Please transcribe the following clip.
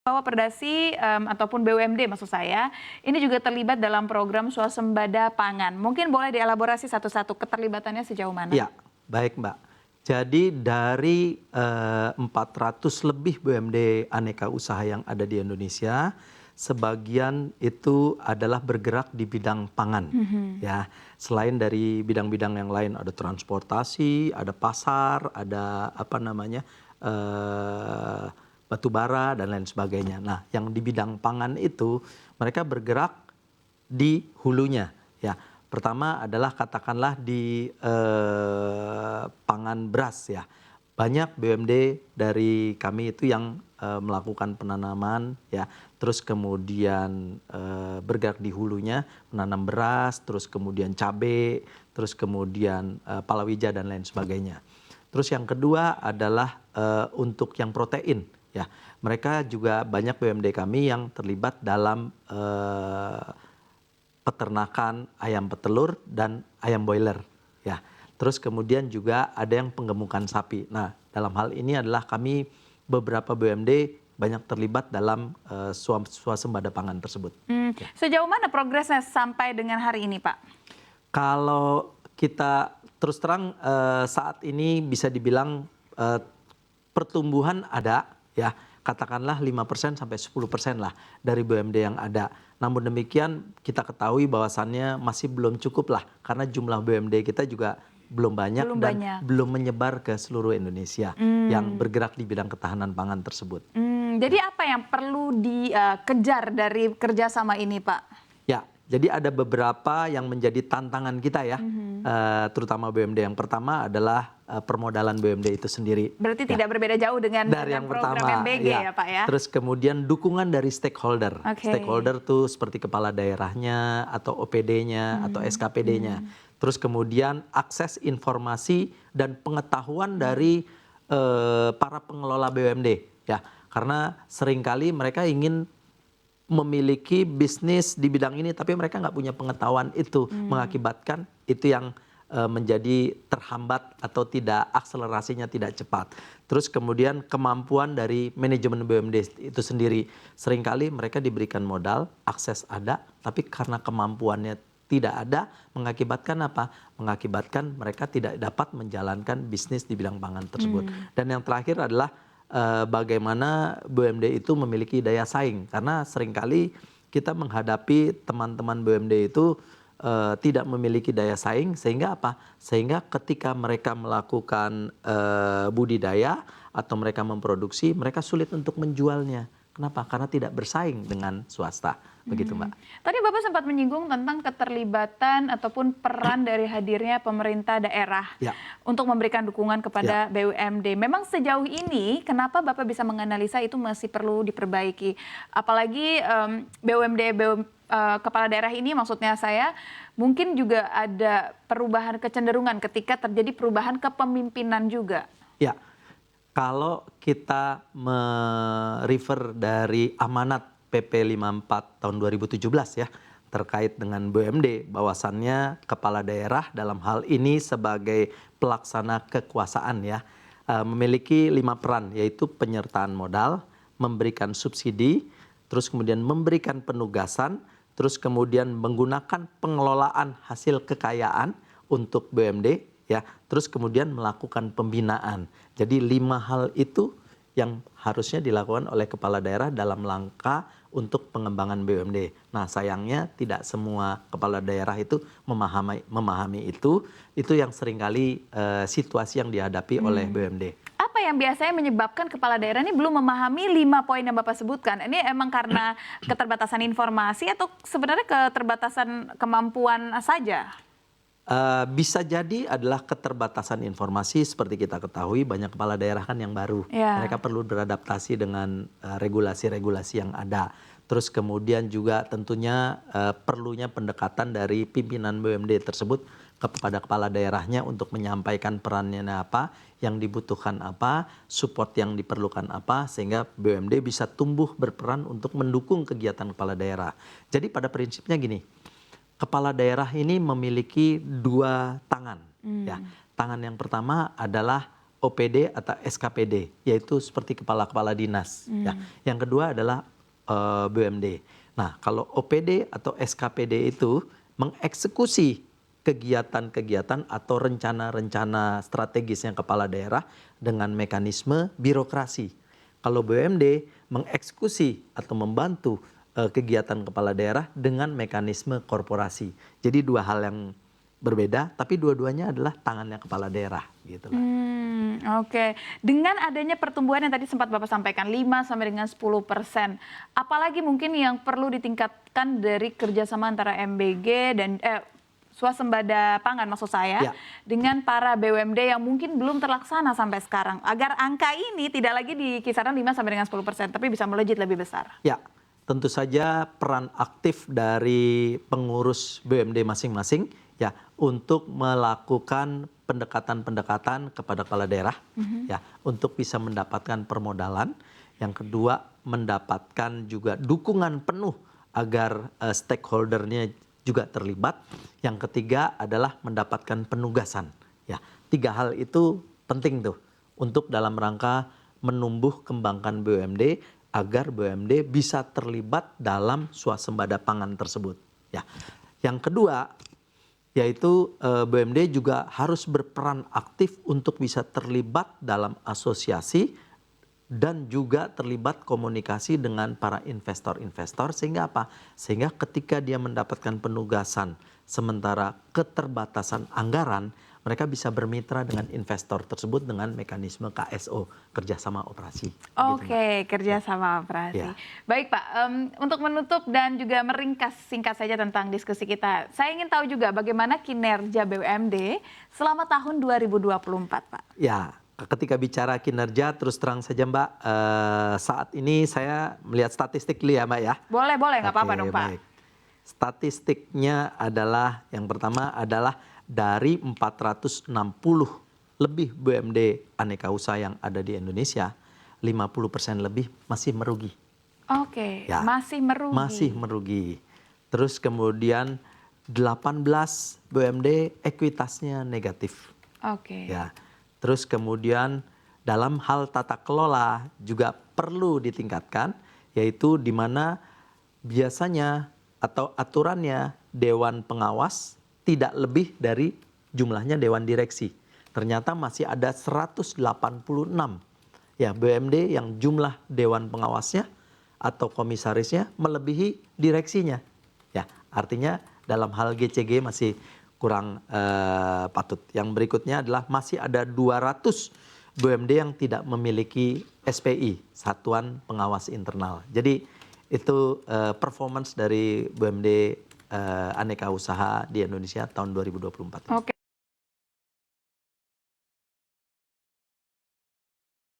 bahwa Perdasi ataupun BUMD maksud saya, ini juga terlibat dalam program swasembada pangan. Mungkin boleh dielaborasi satu-satu keterlibatannya sejauh mana? Ya, baik Mbak. Jadi dari 400 lebih BUMD aneka usaha yang ada di Indonesia, sebagian itu adalah bergerak di bidang pangan. Ya, selain dari bidang-bidang yang lain, ada transportasi, ada pasar, ada batu bara dan lain sebagainya. Nah, yang di bidang pangan itu mereka bergerak di hulunya. Ya, pertama adalah katakanlah di pangan beras ya. Banyak BUMD dari kami itu yang melakukan penanaman ya, terus kemudian bergerak di hulunya menanam beras, terus kemudian cabai, terus kemudian palawija dan lain sebagainya. Terus yang kedua adalah untuk yang protein ya. Mereka juga banyak BUMD kami yang terlibat dalam peternakan ayam petelur dan ayam boiler ya. Terus kemudian juga ada yang penggemukan sapi. Nah, dalam hal ini adalah kami beberapa BUMD banyak terlibat dalam swasembada pangan tersebut. Ya. Sejauh mana progresnya sampai dengan hari ini, Pak? Kalau kita terus terang saat ini bisa dibilang pertumbuhan ada ya, katakanlah 5% sampai 10% lah dari BUMD yang ada. Namun demikian kita ketahui bahwasannya masih belum cukup lah, karena jumlah BUMD kita juga belum banyak belum menyebar ke seluruh Indonesia yang bergerak di bidang ketahanan pangan tersebut. Jadi apa yang perlu dikejar dari kerjasama ini, Pak? Ya, jadi ada beberapa yang menjadi tantangan kita ya, terutama BUMD. Yang pertama adalah permodalan BUMD itu sendiri. Berarti tidak berbeda jauh dengan yang program pertama, MBG ya Pak ya? Terus kemudian dukungan dari stakeholder. Stakeholder tuh seperti kepala daerahnya, atau OPD-nya, atau SKPD-nya. Terus kemudian akses informasi dan pengetahuan dari para pengelola BUMD. Ya, karena seringkali mereka ingin memiliki bisnis di bidang ini, tapi mereka nggak punya pengetahuan itu, mengakibatkan itu yang menjadi terhambat atau tidak, akselerasinya tidak cepat. Terus kemudian kemampuan dari manajemen BUMD itu sendiri, seringkali mereka diberikan modal, akses ada, tapi karena kemampuannya tidak ada, mengakibatkan apa? Mengakibatkan mereka tidak dapat menjalankan bisnis di bidang pangan tersebut. Dan yang terakhir adalah bagaimana BUMD itu memiliki daya saing, karena seringkali kita menghadapi teman-teman BUMD itu tidak memiliki daya saing, sehingga apa? Sehingga ketika mereka melakukan budidaya atau mereka memproduksi, mereka sulit untuk menjualnya. Kenapa? Karena tidak bersaing dengan swasta. Begitu, Mbak. Tadi Bapak sempat menyinggung tentang keterlibatan ataupun peran dari hadirnya pemerintah daerah untuk memberikan dukungan kepada BUMD. Memang sejauh ini kenapa Bapak bisa menganalisa itu masih perlu diperbaiki? Apalagi BUMD kepala daerah ini, maksudnya saya, mungkin juga ada perubahan kecenderungan ketika terjadi perubahan kepemimpinan juga. Ya, kalau kita merefer dari amanat PP 54 tahun 2017 ya, terkait dengan BUMD, bahwasannya kepala daerah dalam hal ini sebagai pelaksana kekuasaan ya, memiliki 5 peran, yaitu penyertaan modal, memberikan subsidi, terus kemudian memberikan penugasan, terus kemudian menggunakan pengelolaan hasil kekayaan untuk BUMD ya, terus kemudian melakukan pembinaan. Jadi 5 hal itu yang harusnya dilakukan oleh kepala daerah dalam langkah untuk pengembangan BUMD. Nah, sayangnya tidak semua kepala daerah itu memahami itu yang seringkali situasi yang dihadapi oleh BUMD. Apa yang biasanya menyebabkan kepala daerah ini belum memahami 5 poin yang Bapak sebutkan? Ini emang karena keterbatasan informasi atau sebenarnya keterbatasan kemampuan saja? Bisa jadi adalah keterbatasan informasi. Seperti kita ketahui, banyak kepala daerah kan yang baru. Mereka perlu beradaptasi dengan regulasi-regulasi yang ada. Terus kemudian juga tentunya perlunya pendekatan dari pimpinan BUMD tersebut kepada kepala daerahnya untuk menyampaikan perannya apa, yang dibutuhkan apa, support yang diperlukan apa, sehingga BUMD bisa tumbuh berperan untuk mendukung kegiatan kepala daerah. Jadi pada prinsipnya gini, kepala daerah ini memiliki 2 tangan. Ya. Tangan yang pertama adalah OPD atau SKPD, yaitu seperti kepala-kepala dinas. Ya. Yang kedua adalah BUMD. Nah, kalau OPD atau SKPD itu mengeksekusi kegiatan-kegiatan atau rencana-rencana strategisnya kepala daerah dengan mekanisme birokrasi. Kalau BUMD mengeksekusi atau membantu kegiatan kepala daerah dengan mekanisme korporasi. Jadi dua hal yang berbeda, tapi dua-duanya adalah tangannya kepala daerah, gitu lah. Oke. Dengan adanya pertumbuhan yang tadi sempat Bapak sampaikan 5 sampai dengan 10%, apalagi mungkin yang perlu ditingkatkan dari kerjasama antara MBG dan swasembada pangan maksud saya, dengan para BUMD yang mungkin belum terlaksana sampai sekarang, agar angka ini tidak lagi di kisaran 5 sampai dengan 10%, tapi bisa melejit lebih besar. Ya, tentu saja peran aktif dari pengurus BUMD masing-masing ya untuk melakukan pendekatan-pendekatan kepada kepala daerah ya untuk bisa mendapatkan permodalan. Yang kedua, mendapatkan juga dukungan penuh agar stakeholder-nya juga terlibat. Yang ketiga adalah mendapatkan penugasan. Ya, 3 hal itu penting tuh untuk dalam rangka menumbuh kembangkan BUMD agar BUMD bisa terlibat dalam swasembada pangan tersebut. Ya, yang kedua yaitu BUMD juga harus berperan aktif untuk bisa terlibat dalam asosiasi dan juga terlibat komunikasi dengan para investor-investor sehingga apa? Sehingga ketika dia mendapatkan penugasan sementara keterbatasan anggaran, mereka bisa bermitra dengan investor tersebut dengan mekanisme KSO, kerjasama operasi. Oke, kerjasama operasi. Ya. Baik Pak, untuk menutup dan juga meringkas singkat saja tentang diskusi kita, saya ingin tahu juga bagaimana kinerja BUMD selama tahun 2024 Pak. Ya, ketika bicara kinerja terus terang saja Mbak, saat ini saya melihat statistik dulu ya Mbak ya. Boleh, nggak apa-apa dong Pak. Baik. Statistiknya adalah, yang pertama adalah dari 460 lebih BUMD aneka usaha yang ada di Indonesia, 50% lebih masih merugi. Oke, ya, masih merugi. Masih merugi. Terus kemudian 18 BUMD ekuitasnya negatif. Oke. Ya. Terus kemudian dalam hal tata kelola juga perlu ditingkatkan, yaitu di mana biasanya atau aturannya Dewan Pengawas tidak lebih dari jumlahnya Dewan Direksi. Ternyata masih ada 186 ya BUMD yang jumlah Dewan Pengawasnya atau komisarisnya melebihi direksinya. Ya, artinya dalam hal GCG masih kurang patut. Yang berikutnya adalah masih ada 200 BUMD yang tidak memiliki SPI, Satuan Pengawas Internal. Jadi itu performance dari BUMD aneka usaha di Indonesia tahun 2024. Oke.